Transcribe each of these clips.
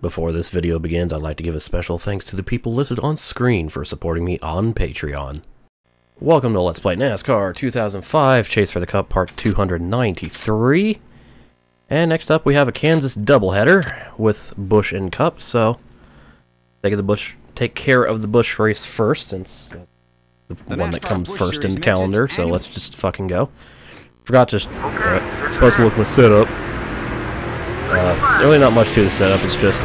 Before this video begins, I'd like to give a special thanks to the people listed on screen for supporting me on Patreon. Welcome to Let's Play NASCAR 2005 Chase for the Cup Part 293. And next up we have a Kansas doubleheader with Busch and Cup, so take care of the Busch race first, since that's the one that comes first in the calendar, so let's just fucking go. Forgot to it's supposed to look my setup. Really not much to the setup, it's just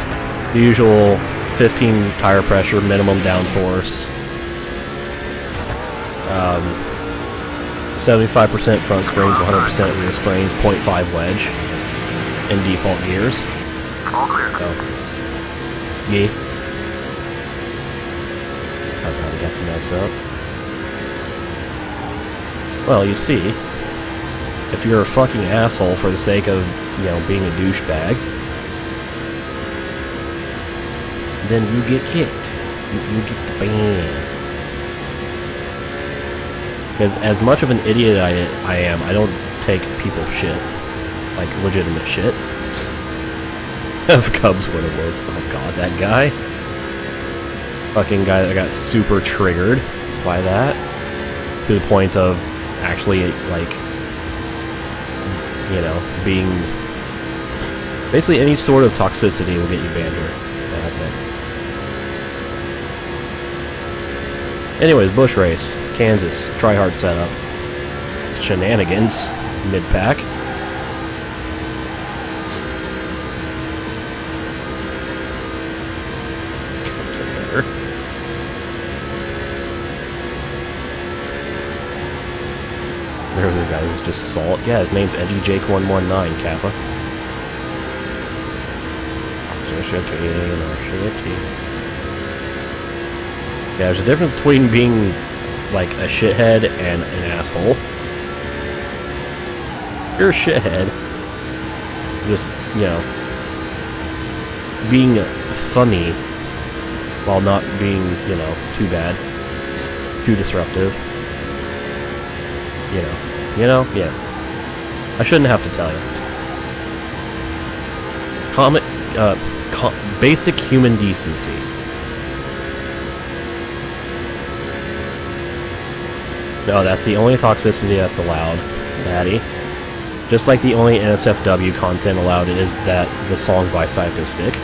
the usual 15 tire pressure, minimum downforce, 75% front springs, 100% rear springs, 0.5 wedge, and default gears. All clear. So, yeah. I probably got to mess up. Well, you see, if you're a fucking asshole for the sake of, you know, being a douchebag, then you get kicked. You get the ban. Because as much of an idiot I am, I don't take people's shit. Like, legitimate shit. Of Cubs what it was. Oh god, that guy. Fucking guy that got super triggered by that. To the point of actually, like, you know, being... basically any sort of toxicity will get you banned here. Yeah, that's it. Anyways, Busch race. Kansas. Try-hard setup. Shenanigans. Mid-pack. Comes in better. There's a guy who's just salt. Yeah, his name's Edgy Jake 119, Kappa. Yeah, there's a difference between being, like, a shithead and an asshole. If you're a shithead, just, you know, being funny while not being, you know, too bad, too disruptive. Yeah. I shouldn't have to tell you. Basic human decency. No, that's the only toxicity that's allowed, Maddie. Just like the only NSFW content allowed is that the song by Psycho Stick.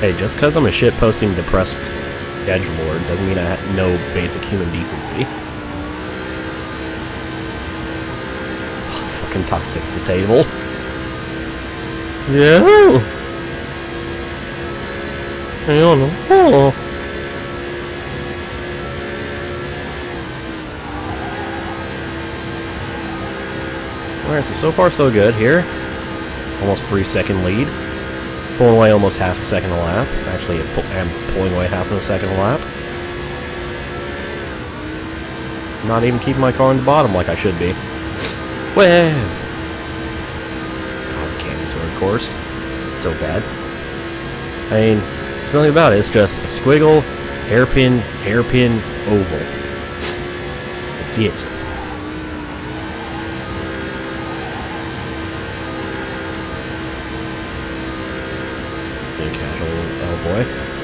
Hey, just because I'm a shitposting depressed edgelord doesn't mean I have no basic human decency. Oh, fucking toxic's table. Yeah. I don't know. Alright, so far so good here. Almost 3-second lead. Pulling away almost half a second a lap. Actually, I'm pulling away half of a second a lap. Not even keeping my car on the bottom like I should be. Well, God, the Kansas road course. So bad. I mean, there's nothing about it. It's just a squiggle, hairpin, oval. That's it.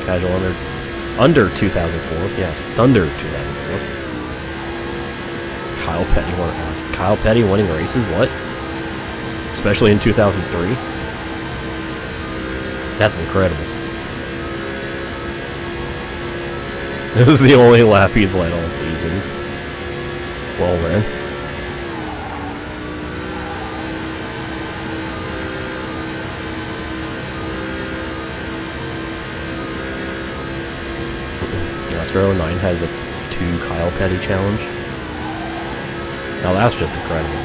Casual under 2004. Yes, Thunder 2004. Kyle Petty winning races. What? Especially in 2003. That's incredible. It was the only lap he's led all season. Well then. NASCAR 09 has a 2 Kyle Petty challenge. Now that's just incredible.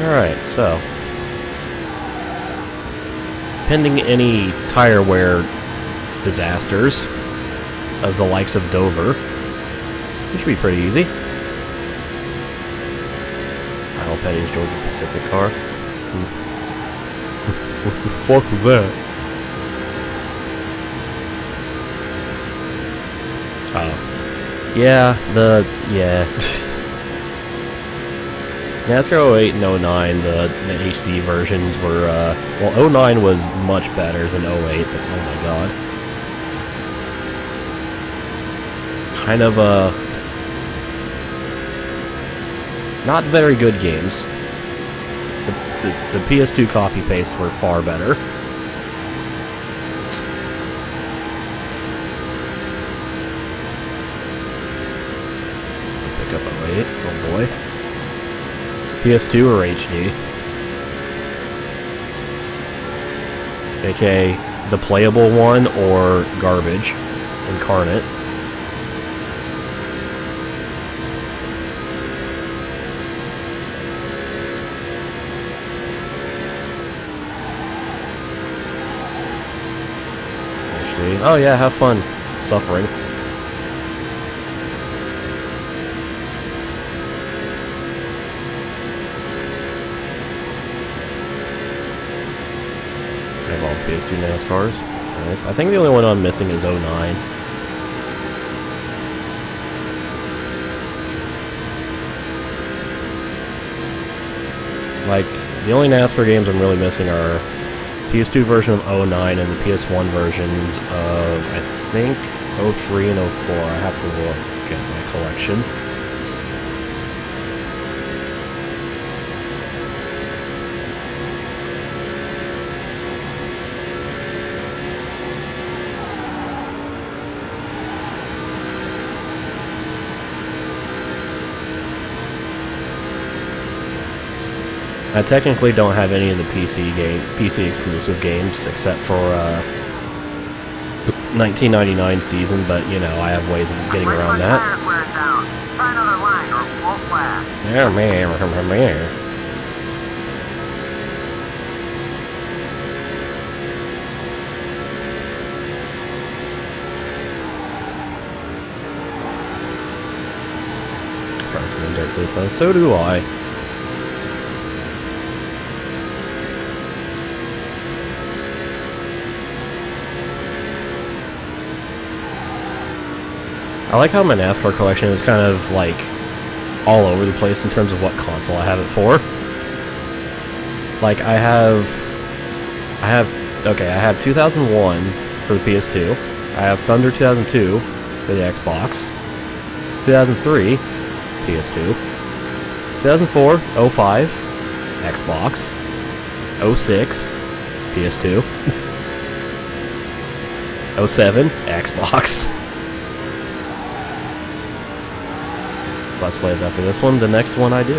Alright, so pending any tire wear disasters of the likes of Dover, it should be pretty easy. Kyle Petty's Georgia Pacific car. What the fuck was that? Oh. Yeah, NASCAR 08 and 09, the HD versions were, well, 09 was much better than 08, but oh my god. Kind of, not very good games. The PS2 copy-pastes were far better. Pick up 08, oh boy. PS2 or HD? AKA the playable one or garbage, incarnate. Actually, oh yeah, have fun suffering. PS2 NASCARs. Nice. I think the only one I'm missing is 09. Like, the only NASCAR games I'm really missing are PS2 version of 09 and the PS1 versions of, I think, 03 and 04. I have to look at my collection. I technically don't have any of the PC exclusive games except for 1999 season, but you know, I have ways of getting around that. Yeah, man. So do I. I like how my NASCAR collection is kind of, like, all over the place in terms of what console I have it for. Like, I have 2001 for the PS2, I have Thunder 2002 for the Xbox, 2003, PS2, 2004, 05, Xbox, 06, PS2, 07, Xbox. Let's Plays after this one, the next one I do.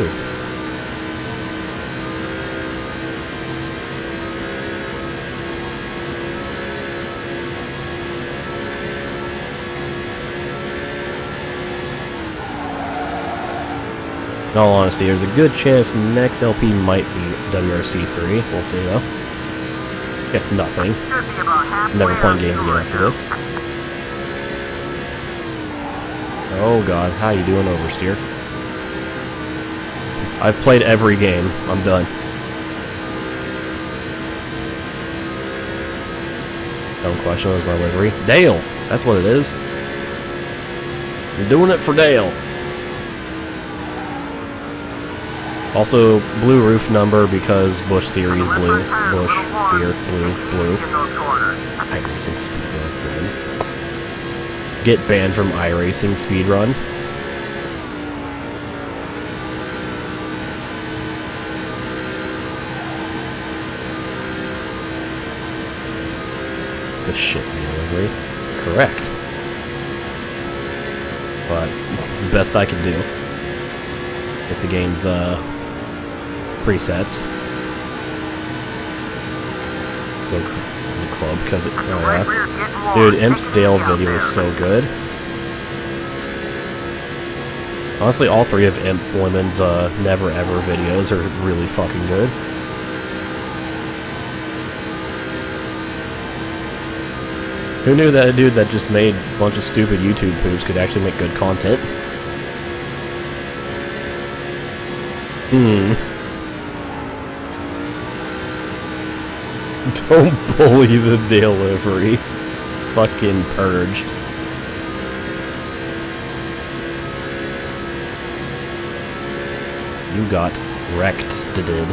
In all honesty, there's a good chance the next LP might be WRC3. We'll see though. Yeah, nothing. Never playing games again after this. Oh god, how you doing, Oversteer? I've played every game. I'm done. Don't question is my livery. Dale! That's what it is. I'm doing it for Dale. Also, blue roof number because Bush Series blue. Bush, beer, blue. iRacing speedrun. Get banned from iRacing speedrun. It's a shit delivery. Correct. But it's the best I can do. Get the game's presets. Still in the club because it. Oh yeah. Dude, Imp's Dale video is so good. Honestly, all three of Imp Women's Never Ever videos are really fucking good. Who knew that a dude that just made a bunch of stupid YouTube poops could actually make good content? Don't bully the delivery. Fucking purged. You got wrecked, did.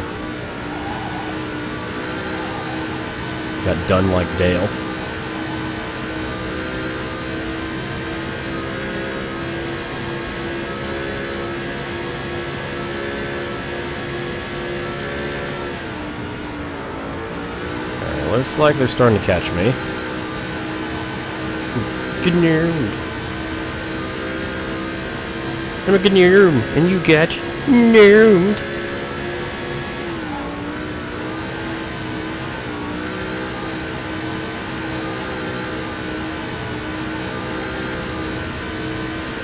Got done like Dale. Looks like they're starting to catch me. Get near. I'm get near and you get near.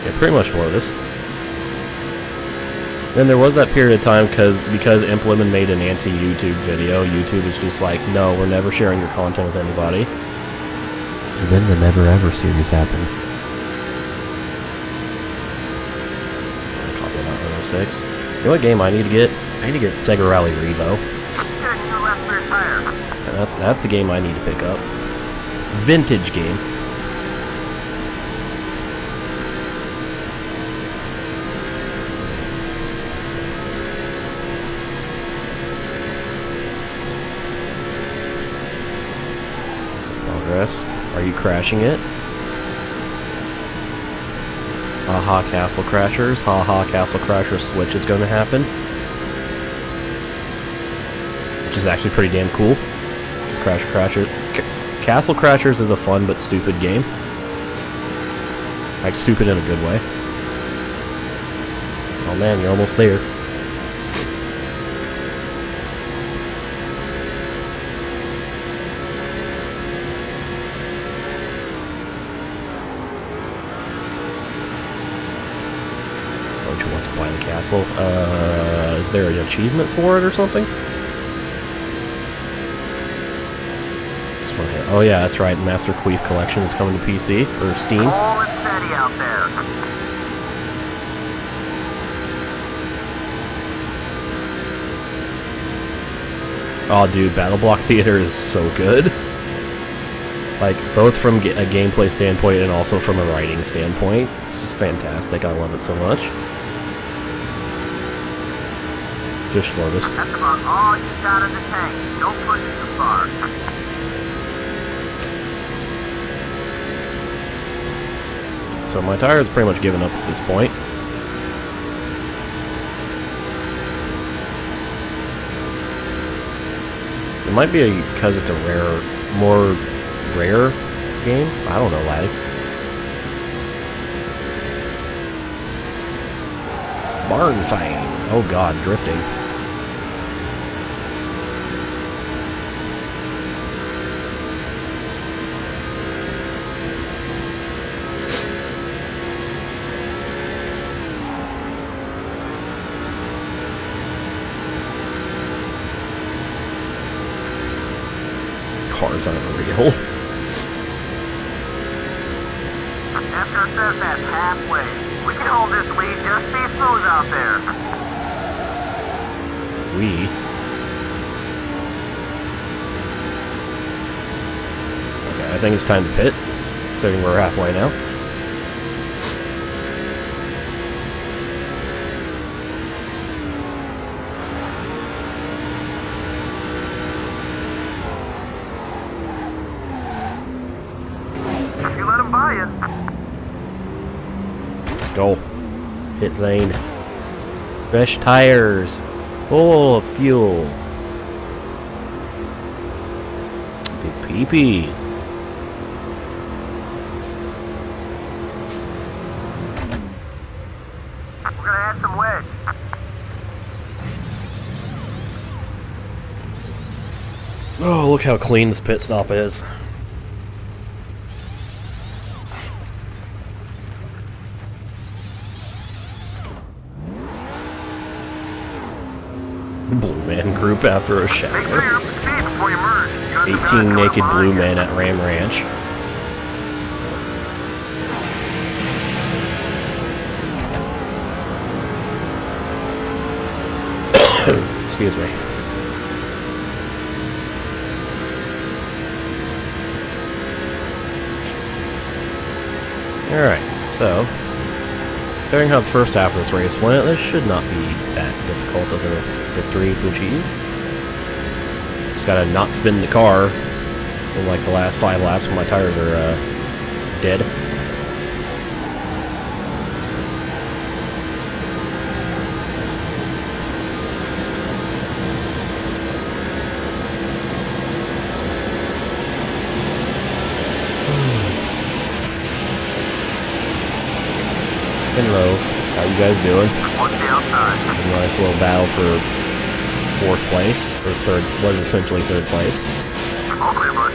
Yeah, pretty much more of this. Then there was that period of time because Implement made an anti-YouTube video. YouTube was just like, no, we're never sharing your content with anybody. And then the Never Ever series happened. Finally caught me about 106. You know what game I need to get? I need to get Sega Rally Revo. And that's the game I need to pick up. Vintage game. Are you crashing it? Haha, Castle Crashers. Haha, Castle Crashers Switch is going to happen. Which is actually pretty damn cool. This Castle Crashers is a fun but stupid game. Like, stupid in a good way. Oh man, you're almost there. Castle. Is there an achievement for it or something? Just one here. Oh yeah, that's right. Master Queef Collection is coming to PC or Steam. All is steady out there. Oh dude, Battle Block Theater is so good. Like, both from a gameplay standpoint and also from a writing standpoint. It's just fantastic. I love it so much. Just Lotus. That's about all you got in the tank. Don't push it too far. So my tire is pretty much given up at this point. It might be because it's a more rare game. I don't know, laddie. Barn Fangs. Oh god, drifting. Cars unreal. After says that's halfway. We can hold this lead, just be smooth out there. We. Okay, I think it's time to pit. Considering we're halfway now. You let him buy it. Go. Pit lane. Fresh tires. Full of fuel. Big pee-pee. We're gonna add some wedge. Oh, look how clean this pit stop is. Blue Man group after a shower. 18 naked blue men at Ram Ranch. Excuse me. Alright, so, considering how the first half of this race went, this should not be that difficult of a victory to achieve. Just gotta not spin the car in like the last 5 laps when my tires are dead. Hello, how you guys doing? What's the outside? A nice little battle for 4th place, or third, was essentially 3rd place. All clear, bud.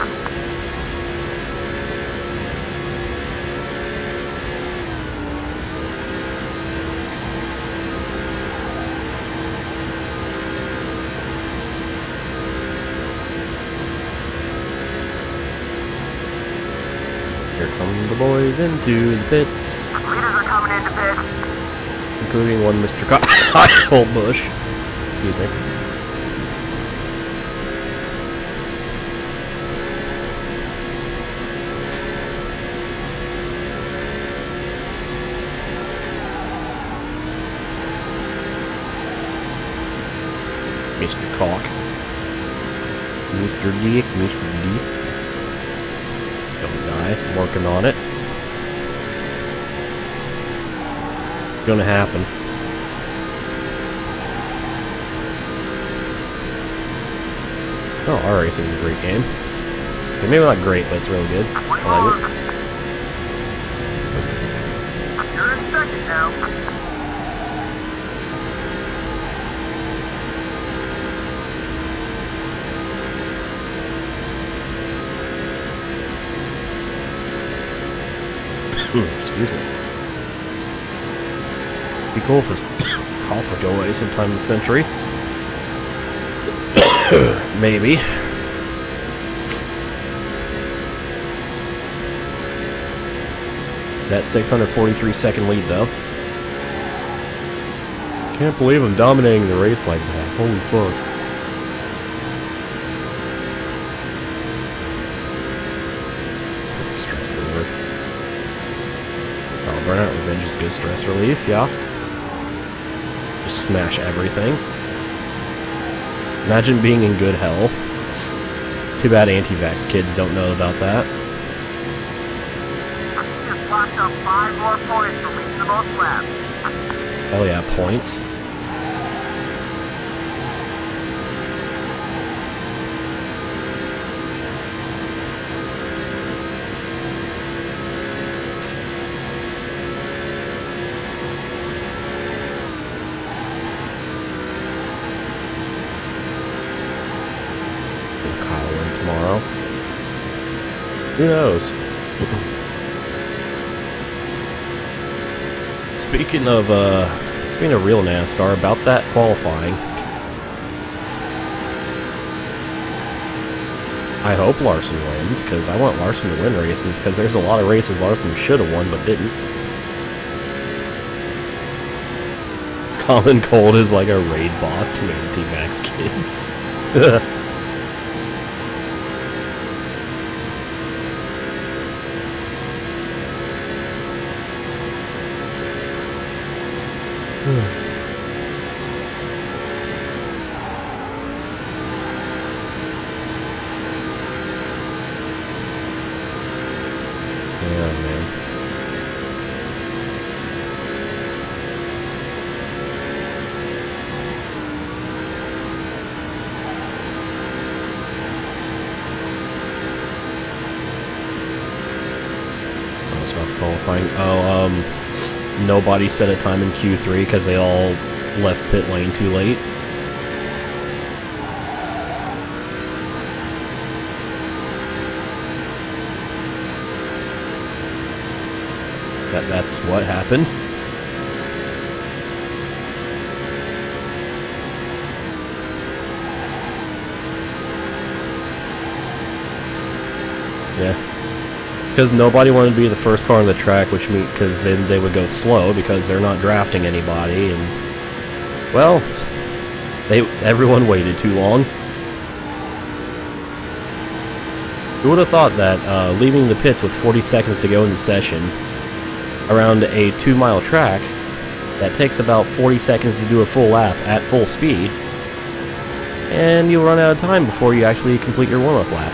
Here come the boys into the pits, Leaders are coming into pit. including one Mr. Old Bush. Excuse me. Mr. Cock. Mr. Dick, Mr. Dick. Don't die. I'm working on it. Gonna happen. Oh, R-Racing is a great game. Okay, maybe not great, but it's really good. I like it. You're in second now. Excuse me. Be cool if his cough would go away sometime this century. Maybe. That 643-second lead, though. Can't believe I'm dominating the race like that. Holy fuck. Stress over. Oh, Burnout Revenge is good stress relief, yeah. Just smash everything. Imagine being in good health. Too bad anti-vax kids don't know about that. Just locked up 5 more points for leading the most laps. Hell yeah, points. Kyle win tomorrow. Who knows? Speaking of real NASCAR, about that qualifying, I hope Larson wins, because I want Larson to win races, because there's a lot of races Larson should have won, but didn't. Common Cold is like a raid boss to anti-vax kids. Yeah, man. I was about to qualifying. Oh, nobody set a time in Q3 because they all left pit lane too late. That's what happened. Yeah. Because nobody wanted to be the first car on the track, which means because then they would go slow because they're not drafting anybody, and well, everyone waited too long. Who would have thought that leaving the pits with 40 seconds to go in the session, around a 2-mile track that takes about 40 seconds to do a full lap at full speed, and you'll run out of time before you actually complete your warm-up lap.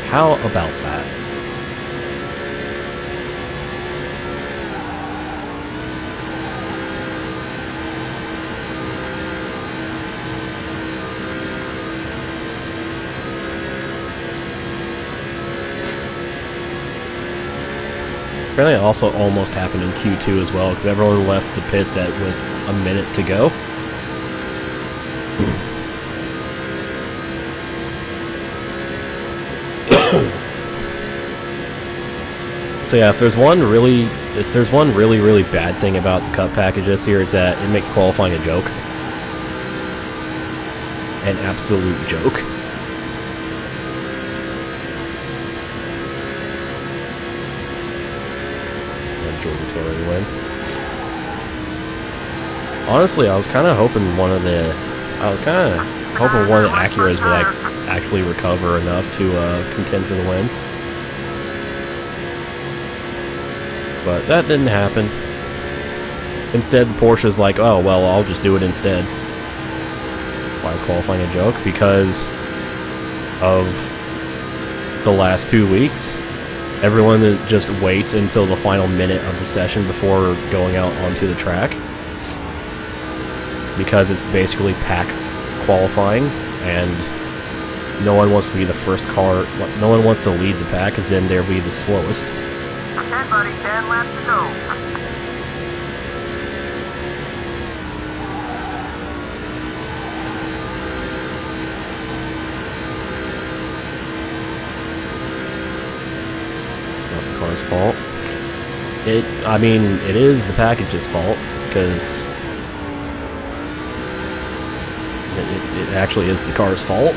How about that? Apparently it also almost happened in Q2 as well, because everyone left the pits with a minute to go. So yeah, if there's one really bad thing about the Cup package this year, it's that it makes qualifying a joke. An absolute joke. Jordan Taylor to win. Honestly, I was kind of hoping one of the Acuras would like actually recover enough to contend for the win, but that didn't happen. Instead, the Porsche's like, oh well, I'll just do it instead. Why is qualifying a joke? Because of the last 2 weeks. Everyone just waits until the final minute of the session before going out onto the track, because it's basically pack qualifying, and no one wants to be the first car. No one wants to lead the pack, because then they'll be the slowest. Okay, buddy, 10 laps to go. Car's fault. I mean, it is the package's fault, because it actually is the car's fault.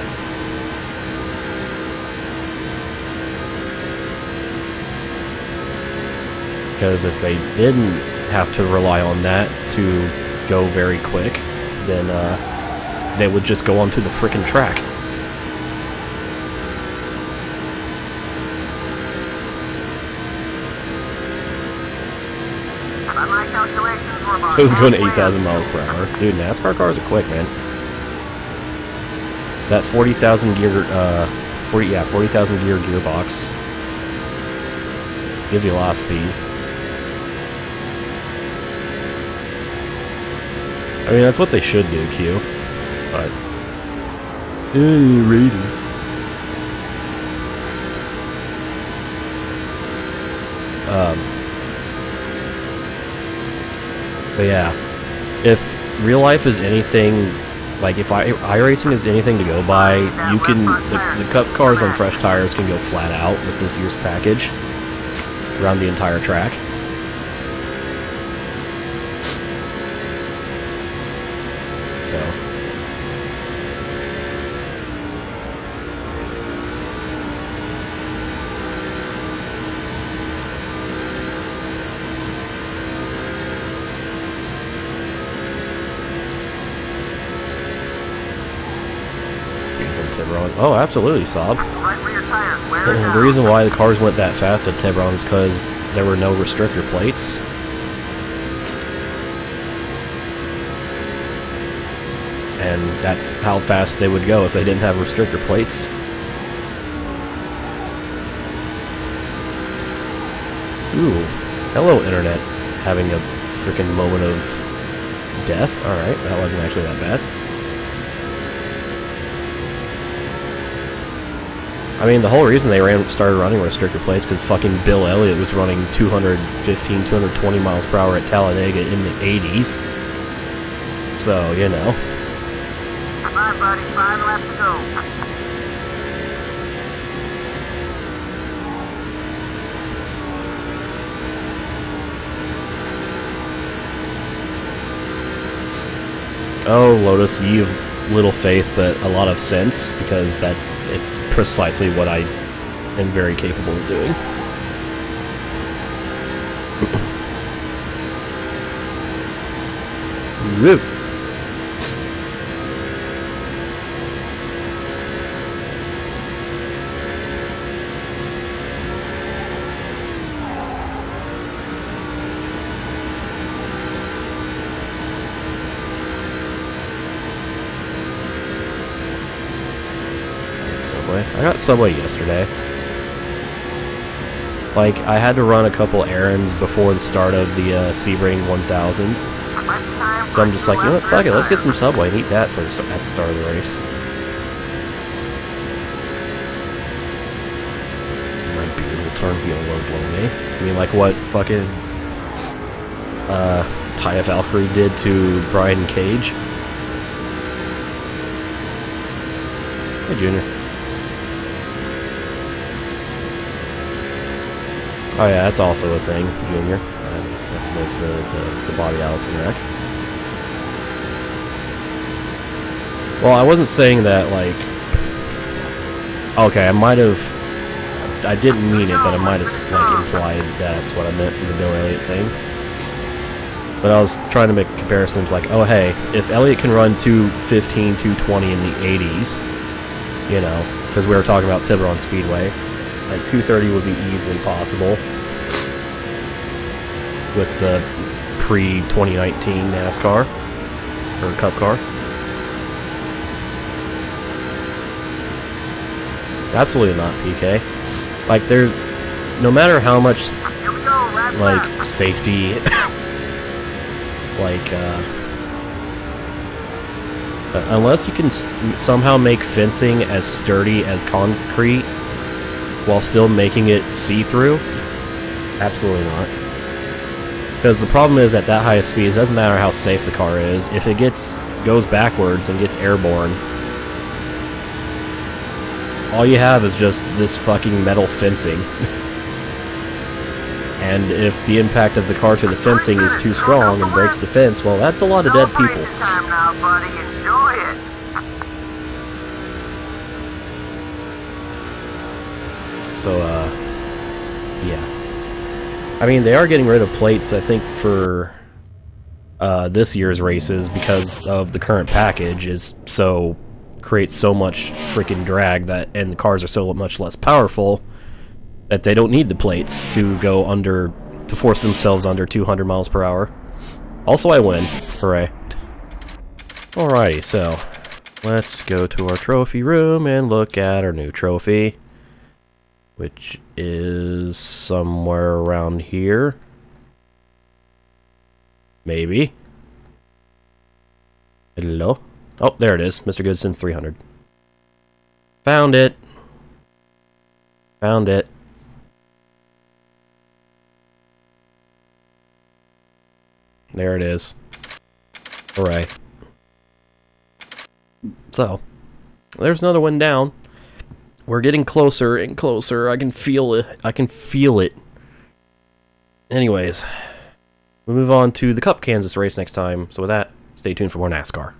Because if they didn't have to rely on that to go very quick, then they would just go onto the frickin' track. It was going to 8,000 miles per hour. Dude, NASCAR cars are quick, man. That 40,000 gear, 40,000 gear gearbox gives you a lot of speed. I mean, that's what they should do, Q. But ratings. But yeah, if real life is anything, like if iRacing is anything to go by, you can, the Cup cars on fresh tires can go flat out with this year's package around the entire track. So. Oh, absolutely, Sob. The reason why the cars went that fast at Tebron is because there were no restrictor plates. And that's how fast they would go if they didn't have restrictor plates. Ooh. Hello, Internet. Having a freaking moment of death. Alright, that wasn't actually that bad. I mean, the whole reason they started running restrictor plates because fucking Bill Elliott was running 215, 220 miles per hour at Talladega in the 80s. So, you know. Come on, buddy. 5 laps to go. Oh, Lotus, you've little faith, but a lot of sense, because that's precisely what I am very capable of doing. Subway. I got Subway yesterday. Like, I had to run a couple errands before the start of the Sebring 1000. So I'm just like, you know what, fuck it, let's get some Subway and eat that for at the start of the race. My beautiful turn being low blow me. I mean, like what fucking Taya Valkyrie did to Brian Cage. Hey, Junior. Oh yeah, that's also a thing, Junior. The Bobby Allison wreck. Well, I wasn't saying that, like... Okay, I might have... I didn't mean it, but I might have, like, implied that's what I meant from the Bill Elliott thing. But I was trying to make comparisons like, oh hey, if Elliott can run 215, 220 in the 80s, you know, because we were talking about Tiburon Speedway, like 230 would be easily possible with the pre-2019 NASCAR, or Cup car. Absolutely not, PK. Like, there's... No matter how much, like, safety... like, unless you can somehow make fencing as sturdy as concrete while still making it see-through, absolutely not. Because the problem is, at that high speed, it doesn't matter how safe the car is. If it goes backwards and gets airborne, all you have is just this fucking metal fencing. And if the impact of the car to the fencing is too strong and breaks the fence, well, that's a lot of dead people. So, yeah. I mean, they are getting rid of plates, I think, for this year's races because of the current package creates so much freaking drag and the cars are so much less powerful that they don't need the plates to force themselves under 200 miles per hour. Also, I win. Hooray. Alrighty, so let's go to our trophy room and look at our new trophy, which is somewhere around here. Maybe. Hello? Oh, there it is. Mr. Goodcents 300. Found it. Found it. There it is. Hooray. So, there's another one down. We're getting closer and closer. I can feel it. I can feel it. Anyways, we'll move on to the Cup Kansas race next time. So with that, stay tuned for more NASCAR.